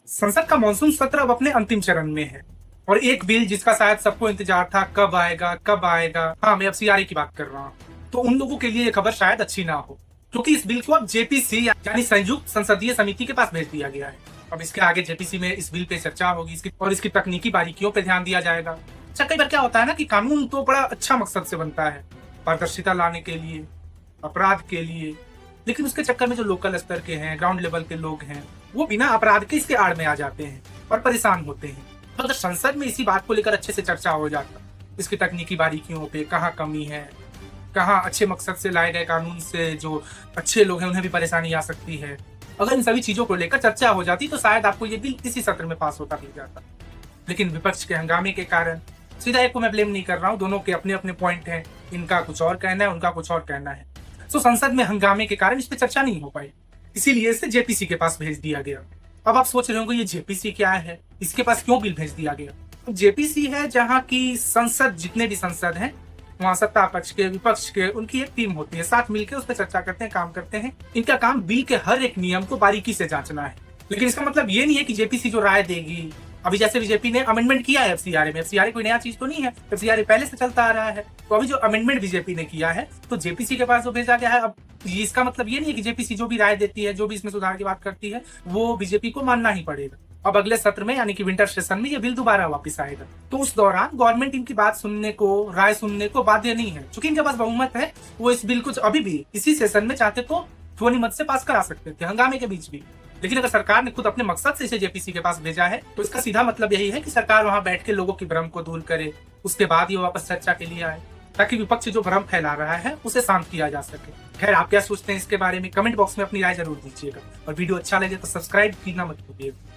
संसद का मॉनसून सत्र अब अपने अंतिम चरण में है और एक बिल जिसका शायद सबको इंतजार था कब आएगा कब आएगा, हाँ मैं अब सीआरए की बात कर रहा हूँ, तो उन लोगों के लिए ये खबर शायद अच्छी ना हो क्योंकि इस बिल को अब जेपीसी यानी संयुक्त संसदीय समिति के पास भेज दिया गया है। अब इसके आगे जेपीसी में इस बिल पे चर्चा होगी इसकी तकनीकी बारीकियों पे ध्यान दिया जाएगा। अच्छा, कई बार क्या होता है ना कि कानून तो बड़ा अच्छा मकसद से बनता है, पारदर्शिता लाने के लिए, अपराध के लिए, लेकिन उसके चक्कर में जो लोकल स्तर के हैं, ग्राउंड लेवल के लोग हैं, वो बिना अपराध के इसके आड़ में आ जाते हैं और परेशान होते हैं। तो अगर संसद में इसी बात को लेकर अच्छे से चर्चा हो जाता, इसकी तकनीकी बारीकियों पे कहाँ कमी है, कहाँ अच्छे मकसद से लाए गए कानून से जो अच्छे लोग हैं उन्हें भी परेशानी आ सकती है, अगर इन सभी चीजों को लेकर चर्चा हो जाती तो शायद आपको ये बिल इसी सत्र में पास होता मिल जाता। लेकिन विपक्ष के हंगामे के कारण, सीधा एक को मैं ब्लेम नहीं कर रहा हूँ, दोनों के अपने अपने पॉइंट हैं, इनका कुछ और कहना है, उनका कुछ और कहना है, तो संसद में हंगामे के कारण इस पर चर्चा नहीं हो पाई, इसीलिए इसे जेपीसी के पास भेज दिया गया। अब आप सोच रहे होंगे ये जेपीसी क्या है, इसके पास क्यों बिल भेज दिया गया। जेपीसी है जहाँ की संसद, जितने भी संसद हैं वहाँ सत्ता पक्ष के विपक्ष के उनकी एक टीम होती है, साथ मिलकर उस पर चर्चा करते हैं, काम करते हैं। इनका काम बिल के हर एक नियम को बारीकी से जांचना है। लेकिन इसका मतलब ये नहीं है कि जेपीसी जो राय देगी, अभी जैसे बीजेपी ने अमेंडमेंट किया है एफसीआरए में, एफसीआरए कोई नया चीज तो नहीं है, एफसीआरए पहले से चलता आ रहा है, तो अभी जो अमेंडमेंट बीजेपी ने किया है तो जेपीसी के पास जो भेजा गया है, अब इसका मतलब ये नहीं है कि जेपीसी जो भी राय देती है, जो भी इसमें सुधार की बात करती है, वो बीजेपी को मानना ही पड़ेगा। अब अगले सत्र में यानी कि विंटर सेशन में ये बिल दोबारा वापस आएगा, तो उस दौरान गवर्नमेंट इनकी बात सुनने को, राय सुनने को बाध्य नहीं है। चूंकि इनके पास बहुमत है, वो इस बिल को अभी भी इसी सेशन में चाहते तो ध्वनिमत से पास करा सकते थे, हंगामे के बीच भी। लेकिन अगर सरकार ने खुद अपने मकसद से इसे जेपीसी के पास भेजा है तो इसका सीधा मतलब यही है कि सरकार वहां बैठ के लोगों की भ्रम को दूर करे, उसके बाद ये वापस चर्चा के लिए आए, ताकि विपक्ष जो भ्रम फैला रहा है उसे शांत किया जा सके। खैर, आप क्या सोचते हैं इसके बारे में कमेंट बॉक्स में अपनी राय जरूर दीजिएगा और वीडियो अच्छा लगे तो सब्सक्राइब करना मत भूलिएगा।